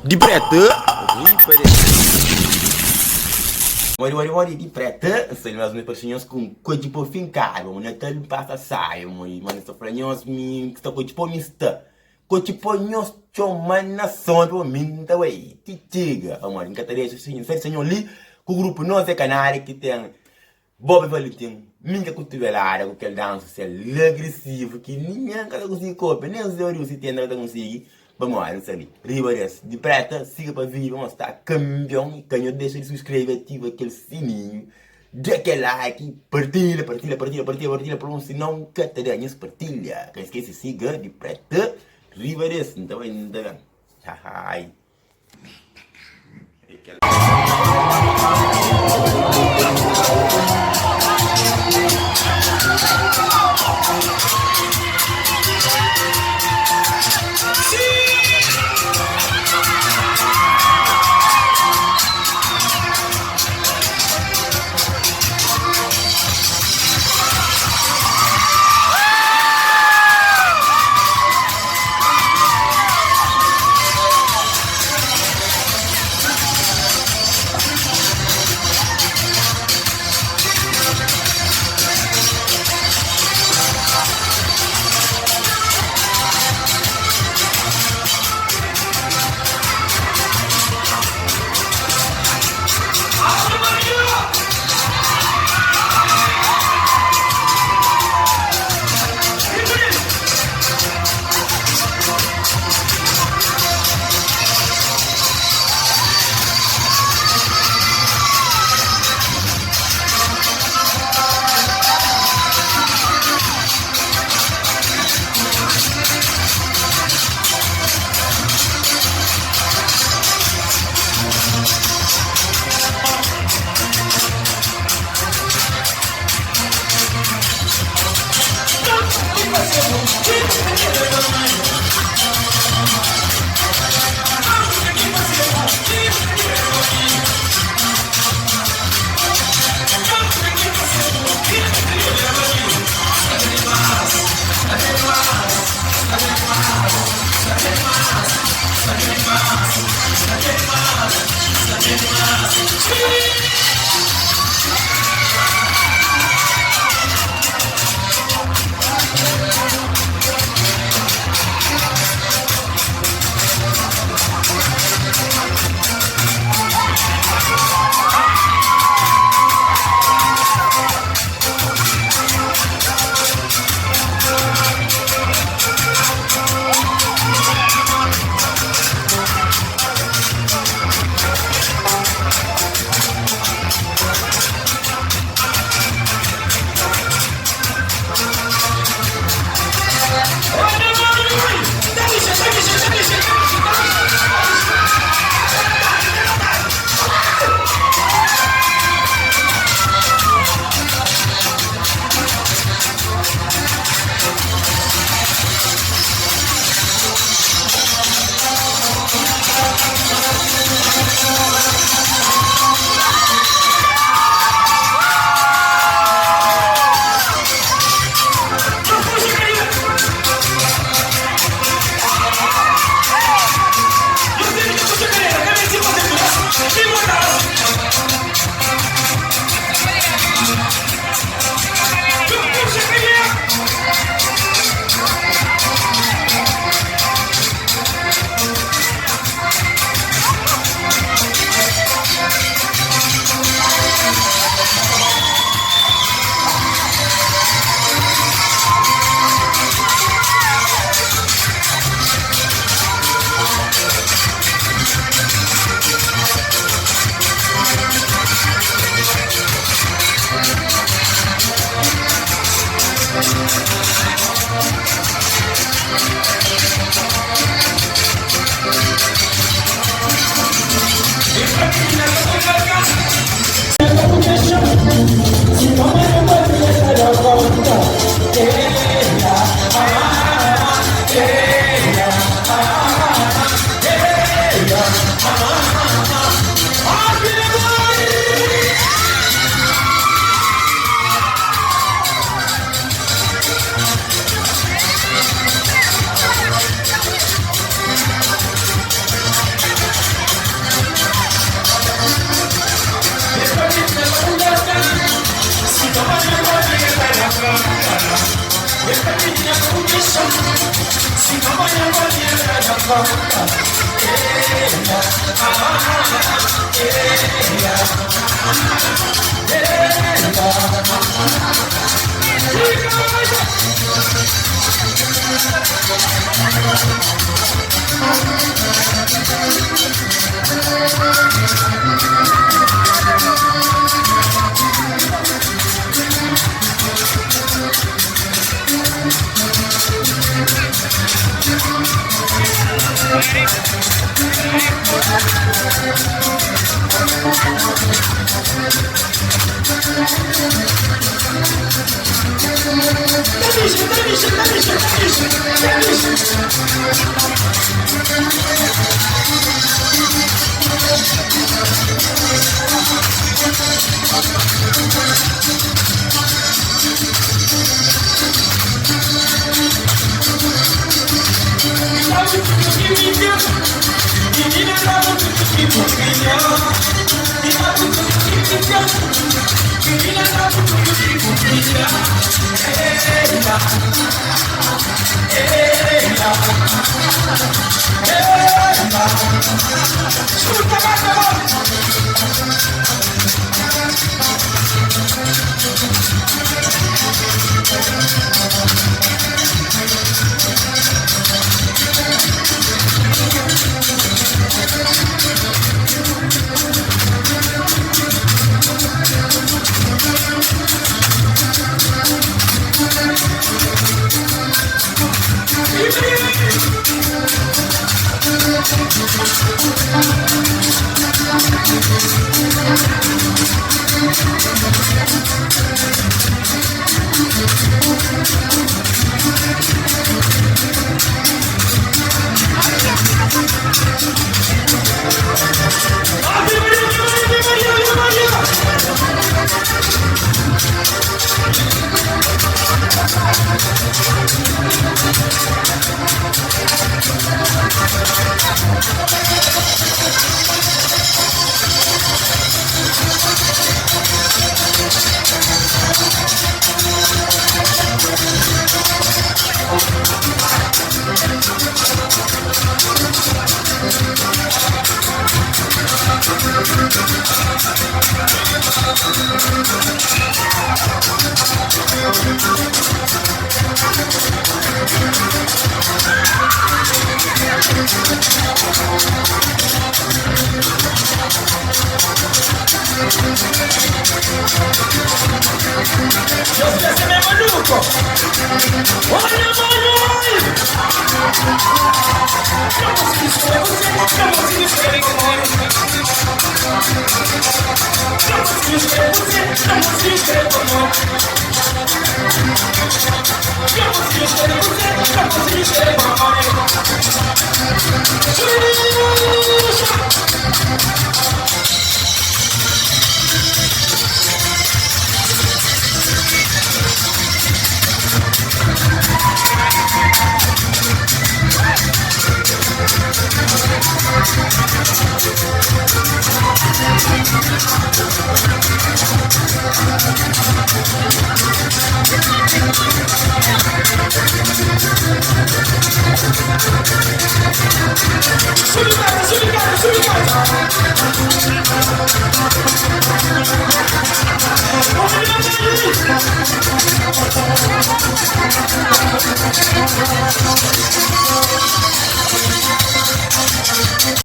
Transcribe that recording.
De preta. Mori de preta. Sei nós me parecemos com coisa por fincado. Natal passa saio, mas só para nós me está coisa por mista. Coisa por nós chomana som por mim tá ué. Titiga, amor, em categoria senhor ali, com o grupo nós é canário que tem Bob Valentim, minha cultural, com aquele dança agressivo que ninguém consegue copiar, nem os teorias se tem nada conseguir. Vamos lá, não sei. Ribeiras de prata, siga para vir, vamos estar campeão e canhão, deixa de se inscrever, ativa aquele sininho, dê aquele like, partilha, para um senão que te ganhas partilha. Quem esquece, siga de prata, Ribeiras, então ainda. Ai.